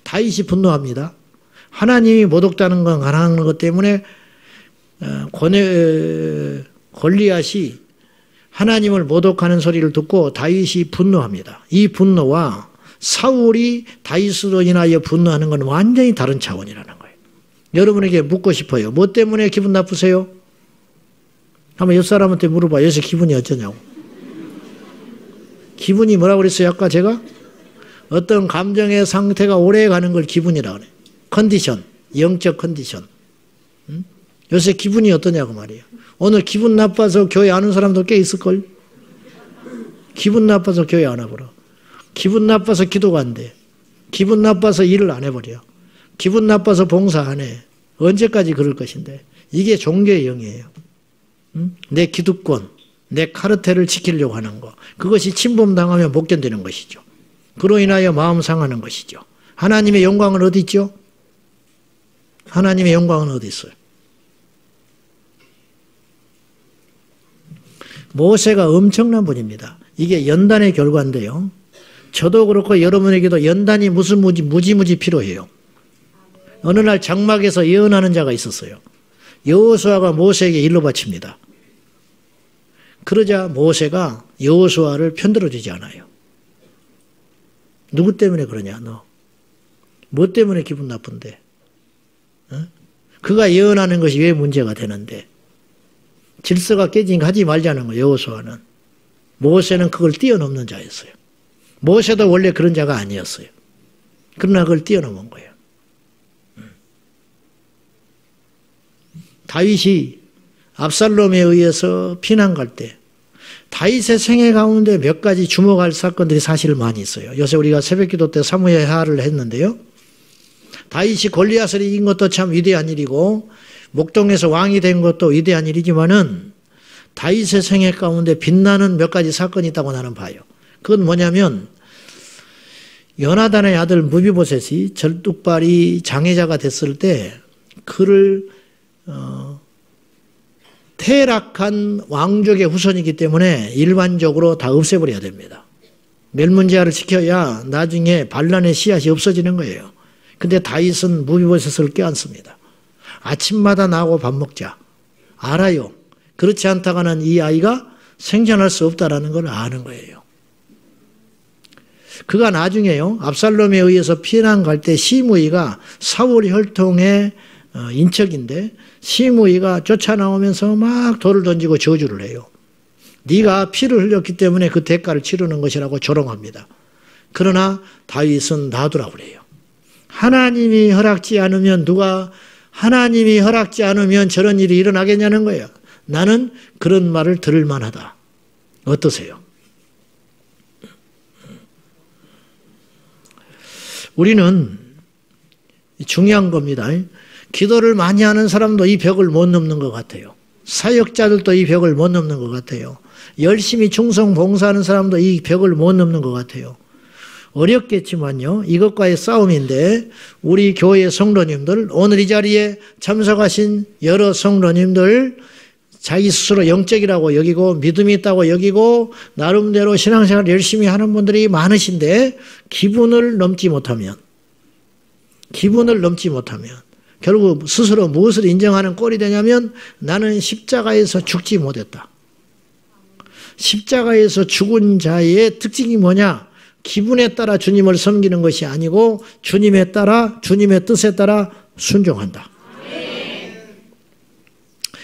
다윗이 분노합니다. 하나님이 모독다는 건 가능한 것 때문에 골리앗이 하나님을 모독하는 소리를 듣고 다윗이 분노합니다. 이 분노와 사울이 다윗으로 인하여 분노하는 건 완전히 다른 차원이라는 거예요. 여러분에게 묻고 싶어요. 뭐 때문에 기분 나쁘세요? 한번 옆 사람한테 물어봐. 요새 기분이 어쩌냐고. 기분이 뭐라고 그랬어요? 아까 제가? 어떤 감정의 상태가 오래 가는 걸 기분이라고 그래요. 컨디션, 영적 컨디션. 요새 기분이 어떠냐고 말이에요. 오늘 기분 나빠서 교회 안 온 사람도 꽤 있을걸? 기분 나빠서 교회 안 와버려. 기분 나빠서 기도가 안 돼. 기분 나빠서 일을 안 해버려. 기분 나빠서 봉사 안 해. 언제까지 그럴 것인데. 이게 종교의 영이에요. 내 기득권, 내 카르텔을 지키려고 하는 거. 그것이 침범당하면 못 견디는 것이죠. 그로 인하여 마음 상하는 것이죠. 하나님의 영광은 어디 있죠? 하나님의 영광은 어디 있어요? 모세가 엄청난 분입니다. 이게 연단의 결과인데요. 저도 그렇고 여러분에게도 연단이 무지무지 필요해요. 어느 날 장막에서 예언하는 자가 있었어요. 여호수아가 모세에게 일러 바칩니다. 그러자 모세가 여호수아를 편들어주지 않아요. 누구 때문에 그러냐 너? 뭐 때문에 기분 나쁜데? 어? 그가 예언하는 것이 왜 문제가 되는데? 질서가 깨지니까 하지 말자는 거예요. 여호수아는. 모세는 그걸 뛰어넘는 자였어요. 모세도 원래 그런 자가 아니었어요. 그러나 그걸 뛰어넘은 거예요. 다윗이 압살롬에 의해서 피난 갈 때 다윗의 생애 가운데 몇 가지 주목할 사건들이 사실 많이 있어요. 요새 우리가 새벽기도 때 사무엘하를 했는데요. 다윗이 골리앗을 이긴 것도 참 위대한 일이고 목동에서 왕이 된 것도 위대한 일이지만은 다윗의 생애 가운데 빛나는 몇 가지 사건이 있다고 나는 봐요. 그건 뭐냐면 요나단의 아들 무비보셋이 절뚝발이 장애자가 됐을 때 그를 퇴락한 왕족의 후손이기 때문에 일반적으로 다 없애버려야 됩니다. 멸문제하를 지켜야 나중에 반란의 씨앗이 없어지는 거예요. 근데 다윗은 무비보셋을 껴안습니다. 아침마다 나하고 밥 먹자. 알아요. 그렇지 않다가는 이 아이가 생존할 수 없다라는 걸 아는 거예요. 그가 나중에요. 압살롬에 의해서 피난 갈 때 시므이가 사울 혈통의 인척인데 시므이가 쫓아나오면서 막 돌을 던지고 저주를 해요. 네가 피를 흘렸기 때문에 그 대가를 치르는 것이라고 조롱합니다. 그러나 다윗은 놔두라고 그래요. 하나님이 허락지 않으면 하나님이 허락지 않으면 저런 일이 일어나겠냐는 거예요. 나는 그런 말을 들을 만하다. 어떠세요? 우리는 중요한 겁니다. 기도를 많이 하는 사람도 이 벽을 못 넘는 것 같아요. 사역자들도 이 벽을 못 넘는 것 같아요. 열심히 충성 봉사하는 사람도 이 벽을 못 넘는 것 같아요. 어렵겠지만요. 이것과의 싸움인데 우리 교회 성도님들, 오늘 이 자리에 참석하신 여러 성도님들 자기 스스로 영적이라고 여기고 믿음이 있다고 여기고 나름대로 신앙생활 열심히 하는 분들이 많으신데 기분을 넘지 못하면 결국 스스로 무엇을 인정하는 꼴이 되냐면 나는 십자가에서 죽지 못했다. 십자가에서 죽은 자의 특징이 뭐냐? 기분에 따라 주님을 섬기는 것이 아니고 주님의 뜻에 따라 순종한다.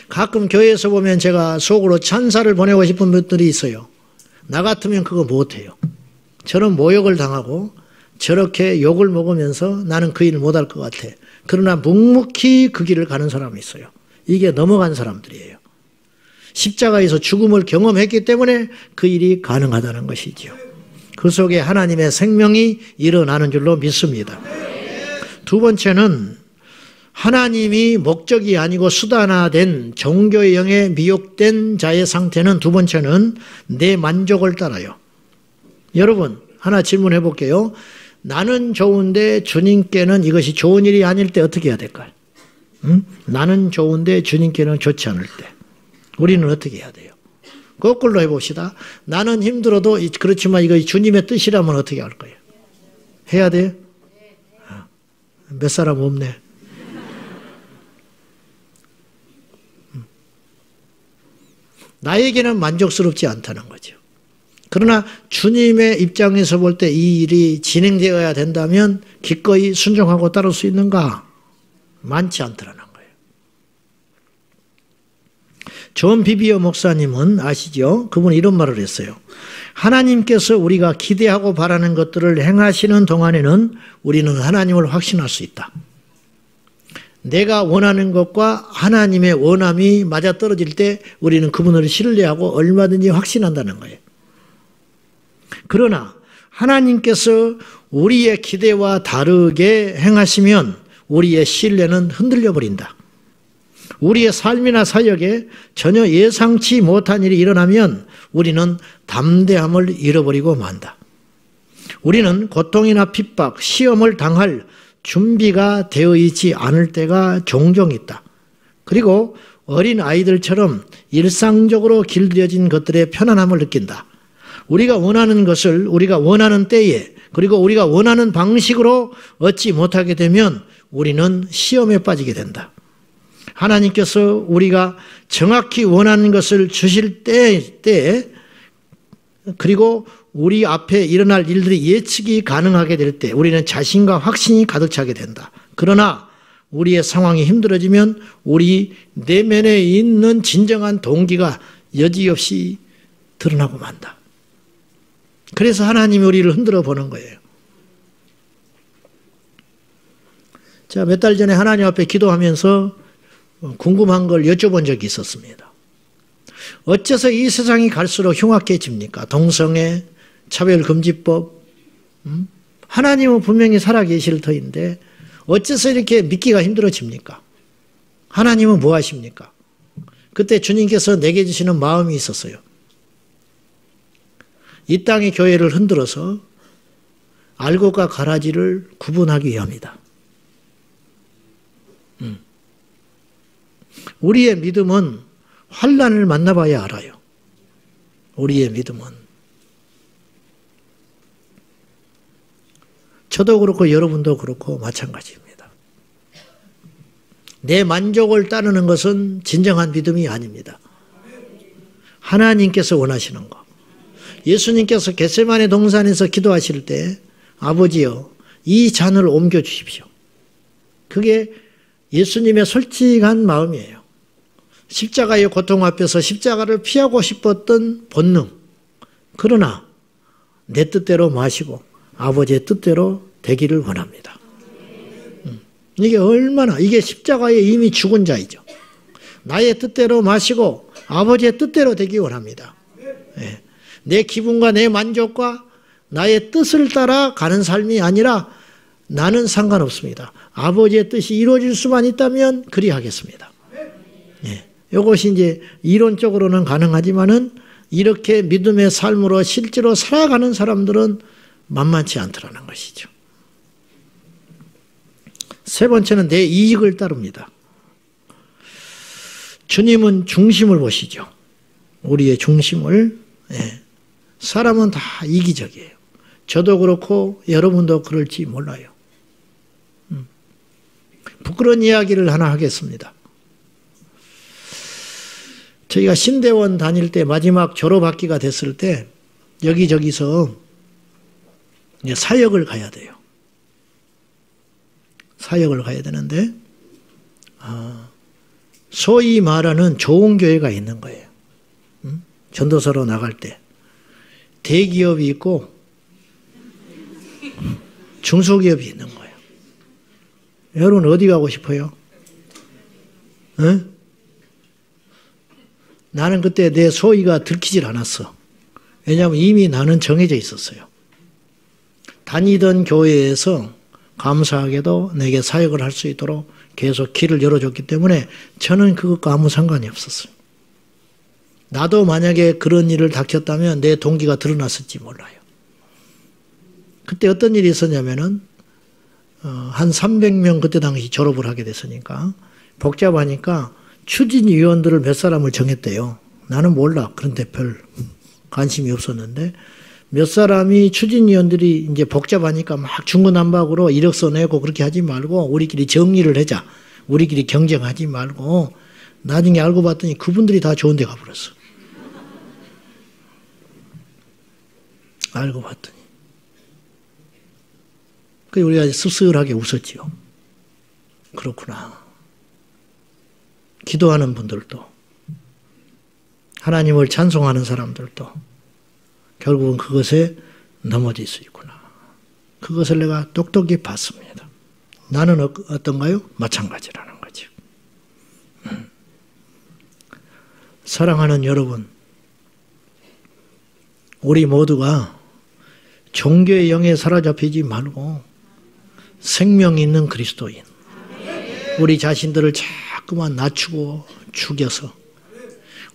가끔 교회에서 보면 제가 속으로 찬사를 보내고 싶은 분들이 있어요. 나 같으면 그거 못해요. 저런 모욕을 당하고 저렇게 욕을 먹으면서 나는 그 일을 못할 것 같아. 그러나 묵묵히 그 길을 가는 사람이 있어요. 이게 넘어간 사람들이에요. 십자가에서 죽음을 경험했기 때문에 그 일이 가능하다는 것이죠. 그 속에 하나님의 생명이 일어나는 줄로 믿습니다. 두 번째는 하나님이 목적이 아니고 수단화된 종교의 영에 미혹된 자의 상태는 두 번째는 내 만족을 따라요. 여러분 하나 질문해 볼게요. 나는 좋은데 주님께는 이것이 좋은 일이 아닐 때 어떻게 해야 될까요? 나는 좋은데 주님께는 좋지 않을 때 우리는 어떻게 해야 돼요? 거꾸로 해봅시다. 나는 힘들어도 그렇지만 이거 주님의 뜻이라면 어떻게 할 거예요? 해야 돼요? 몇 사람 없네. 나에게는 만족스럽지 않다는 거죠. 그러나 주님의 입장에서 볼 때 이 일이 진행되어야 된다면 기꺼이 순종하고 따를 수 있는가? 많지 않더라는 거예요. 존 비비어 목사님은 아시죠? 그분이 이런 말을 했어요. 하나님께서 우리가 기대하고 바라는 것들을 행하시는 동안에는 우리는 하나님을 확신할 수 있다. 내가 원하는 것과 하나님의 원함이 맞아떨어질 때 우리는 그분을 신뢰하고 얼마든지 확신한다는 거예요. 그러나 하나님께서 우리의 기대와 다르게 행하시면 우리의 신뢰는 흔들려 버린다. 우리의 삶이나 사역에 전혀 예상치 못한 일이 일어나면 우리는 담대함을 잃어버리고 만다. 우리는 고통이나 핍박, 시험을 당할 준비가 되어 있지 않을 때가 종종 있다. 그리고 어린 아이들처럼 일상적으로 길들여진 것들의 편안함을 느낀다. 우리가 원하는 것을 우리가 원하는 때에 그리고 우리가 원하는 방식으로 얻지 못하게 되면 우리는 시험에 빠지게 된다. 하나님께서 우리가 정확히 원하는 것을 주실 때 그리고 우리 앞에 일어날 일들이 예측이 가능하게 될 때 우리는 자신과 확신이 가득 차게 된다. 그러나 우리의 상황이 힘들어지면 우리 내면에 있는 진정한 동기가 여지없이 드러나고 만다. 그래서 하나님이 우리를 흔들어 보는 거예요. 자, 몇 달 전에 하나님 앞에 기도하면서 궁금한 걸 여쭤본 적이 있었습니다. 어째서 이 세상이 갈수록 흉악해집니까? 동성애, 차별금지법. 하나님은 분명히 살아계실 터인데 어째서 이렇게 믿기가 힘들어집니까? 하나님은 뭐 하십니까? 그때 주님께서 내게 주시는 마음이 있었어요. 이 땅의 교회를 흔들어서 알곡과 가라지를 구분하기 위함이다. 우리의 믿음은 환난을 만나봐야 알아요. 우리의 믿음은. 저도 그렇고 여러분도 그렇고 마찬가지입니다. 내 만족을 따르는 것은 진정한 믿음이 아닙니다. 하나님께서 원하시는 것. 예수님께서 겟세마네 동산에서 기도하실 때 아버지여 이 잔을 옮겨주십시오. 그게 예수님의 솔직한 마음이에요. 십자가의 고통 앞에서 십자가를 피하고 싶었던 본능. 그러나 내 뜻대로 마시고 아버지의 뜻대로 되기를 원합니다. 이게 얼마나, 이게 십자가에 이미 죽은 자이죠. 나의 뜻대로 마시고 아버지의 뜻대로 되기 원합니다. 네. 내 기분과 내 만족과 나의 뜻을 따라 가는 삶이 아니라 나는 상관없습니다. 아버지의 뜻이 이루어질 수만 있다면 그리하겠습니다. 네. 이것이 이제 이론적으로는 가능하지만은 이렇게 믿음의 삶으로 실제로 살아가는 사람들은 만만치 않더라는 것이죠. 세 번째는 내 이익을 따릅니다. 주님은 중심을 보시죠. 우리의 중심을. 예. 사람은 다 이기적이에요. 저도 그렇고 여러분도 그럴지 몰라요. 부끄러운 이야기를 하나 하겠습니다. 저희가 신대원 다닐 때 마지막 졸업학기가 됐을 때 여기저기서 사역을 가야 돼요. 사역을 가야 되는데 소위 말하는 좋은 교회가 있는 거예요. 전도사로 나갈 때 대기업이 있고 중소기업이 있는 거예요. 여러분 어디 가고 싶어요? 나는 그때 내 소위가 들키질 않았어. 왜냐하면 이미 나는 정해져 있었어요. 다니던 교회에서 감사하게도 내게 사역을 할 수 있도록 계속 길을 열어줬기 때문에 저는 그것과 아무 상관이 없었어요. 나도 만약에 그런 일을 닥쳤다면 내 동기가 드러났을지 몰라요. 그때 어떤 일이 있었냐면은 한 300명 그때 당시 졸업을 하게 됐으니까 복잡하니까 추진위원들을 몇 사람을 정했대요. 나는 몰라. 그런데 별 관심이 없었는데 몇 사람이 추진위원들이 이제 복잡하니까 막 중구난박으로 이력서 내고 그렇게 하지 말고 우리끼리 정리를 하자. 우리끼리 경쟁하지 말고 나중에 알고 봤더니 그분들이 다 좋은 데 가버렸어. 알고 봤더니. 그래서 우리가 씁쓸하게 웃었지요. 그렇구나. 기도하는 분들도 하나님을 찬송하는 사람들도 결국은 그것에 넘어질 수 있구나. 그것을 내가 똑똑히 봤습니다. 나는 어떤가요? 마찬가지라는 거죠. 사랑하는 여러분, 우리 모두가 종교의 영에 사로잡히지 말고 생명 있는 그리스도인, 우리 자신들을 자꾸만 낮추고 죽여서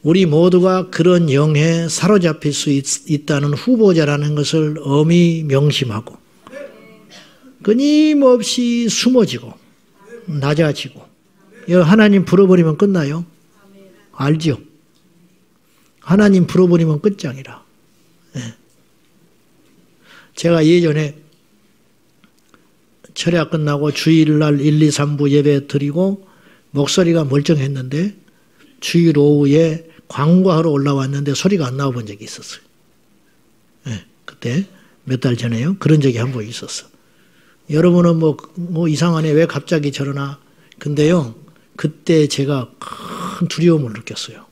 우리 모두가 그런 영에 사로잡힐 수 있다는 후보자라는 것을 엄히 명심하고 끊임없이 숨어지고 낮아지고 하나님 불어버리면 끝나요? 알죠? 하나님 불어버리면 끝장이라. 예. 제가 예전에 철야 끝나고 주일날 1, 2, 3부 예배 드리고 목소리가 멀쩡했는데 주일 오후에 광고하러 올라왔는데 소리가 안 나와 본 적이 있었어요. 예. 그때 몇 달 전에요. 그런 적이 한 번 있었어. 여러분은 뭐 이상하네. 왜 갑자기 저러나. 근데요. 그때 제가 큰 두려움을 느꼈어요.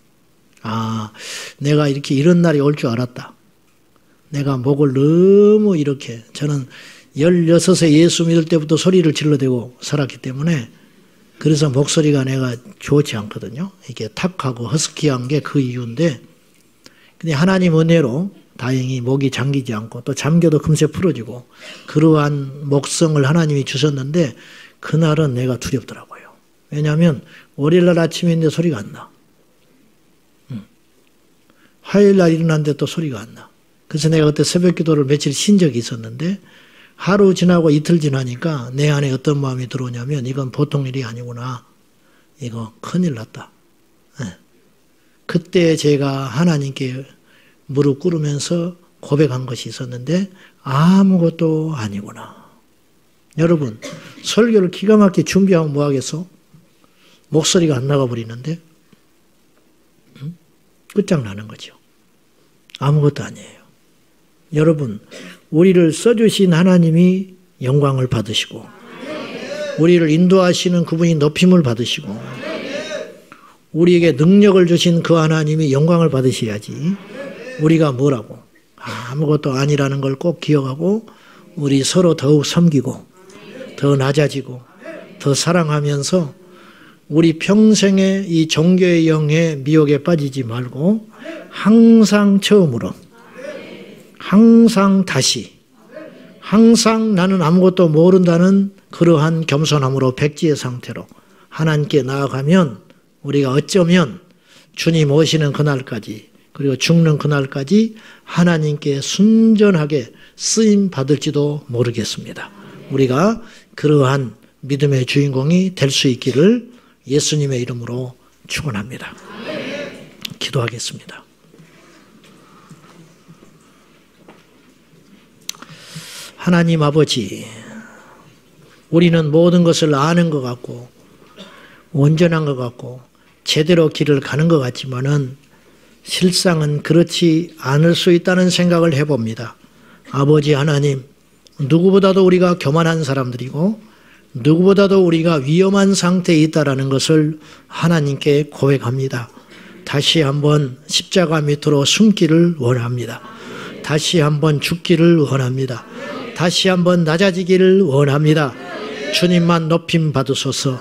아, 내가 이런 날이 올 줄 알았다. 내가 목을 너무 이렇게, 저는 16세 예수 믿을 때부터 소리를 질러대고 살았기 때문에 그래서 목소리가 내가 좋지 않거든요. 이게 탁하고 허스키한 게 그 이유인데, 근데 하나님 은혜로 다행히 목이 잠기지 않고 또 잠겨도 금세 풀어지고 그러한 목성을 하나님이 주셨는데 그날은 내가 두렵더라고요. 왜냐하면 월요일날 아침인데 소리가 안 나. 화요일날 일어났는데 또 소리가 안 나. 그래서 내가 그때 새벽 기도를 며칠 쉰 적이 있었는데 하루 지나고 이틀 지나니까 내 안에 어떤 마음이 들어오냐면 이건 보통 일이 아니구나. 이거 큰일 났다. 네. 그때 제가 하나님께 무릎 꿇으면서 고백한 것이 있었는데 아무것도 아니구나. 여러분, 설교를 기가 막히게 준비하면 뭐 하겠어? 목소리가 안 나가버리는데 끝장나는 거죠. 아무것도 아니에요. 여러분, 우리를 써주신 하나님이 영광을 받으시고 우리를 인도하시는 그분이 높임을 받으시고 우리에게 능력을 주신 그 하나님이 영광을 받으셔야지 우리가 뭐라고 아무것도 아니라는 걸 꼭 기억하고 우리 서로 더욱 섬기고 더 낮아지고 더 사랑하면서 우리 평생에 이 종교의 영에 미혹에 빠지지 말고 항상 처음으로 항상 다시 항상 나는 아무것도 모른다는 그러한 겸손함으로 백지의 상태로 하나님께 나아가면 우리가 어쩌면 주님 오시는 그날까지 그리고 죽는 그날까지 하나님께 순전하게 쓰임 받을지도 모르겠습니다. 우리가 그러한 믿음의 주인공이 될 수 있기를 예수님의 이름으로 축원합니다. 기도하겠습니다. 하나님 아버지, 우리는 모든 것을 아는 것 같고 온전한 것 같고 제대로 길을 가는 것 같지만은 실상은 그렇지 않을 수 있다는 생각을 해봅니다. 아버지 하나님, 누구보다도 우리가 교만한 사람들이고 누구보다도 우리가 위험한 상태에 있다는 것을 하나님께 고백합니다. 다시 한번 십자가 밑으로 숨기를 원합니다. 다시 한번 죽기를 원합니다. 다시 한번 낮아지기를 원합니다. 주님만 높임 받으소서.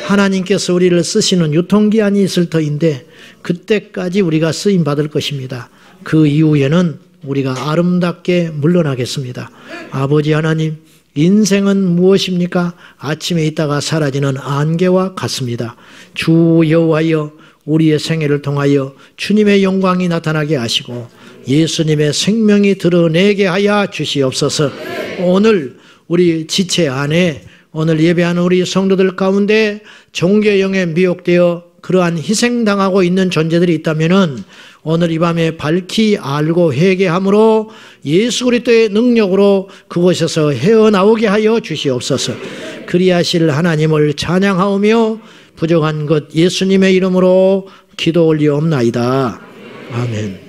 하나님께서 우리를 쓰시는 유통기한이 있을 터인데 그때까지 우리가 쓰임 받을 것입니다. 그 이후에는 우리가 아름답게 물러나겠습니다. 아버지 하나님, 인생은 무엇입니까? 아침에 있다가 사라지는 안개와 같습니다. 주 여호와여, 우리의 생애를 통하여 주님의 영광이 나타나게 하시고 예수님의 생명이 드러내게 하여 주시옵소서. 오늘 우리 지체 안에 오늘 예배하는 우리 성도들 가운데 종교의 영에 미혹되어 그러한 희생당하고 있는 존재들이 있다면은 오늘 이 밤에 밝히 알고 회개함으로 예수 그리스도의 능력으로 그곳에서 헤어나오게 하여 주시옵소서. 그리하실 하나님을 찬양하오며 부족한 것 예수님의 이름으로 기도 올리옵나이다. 아멘.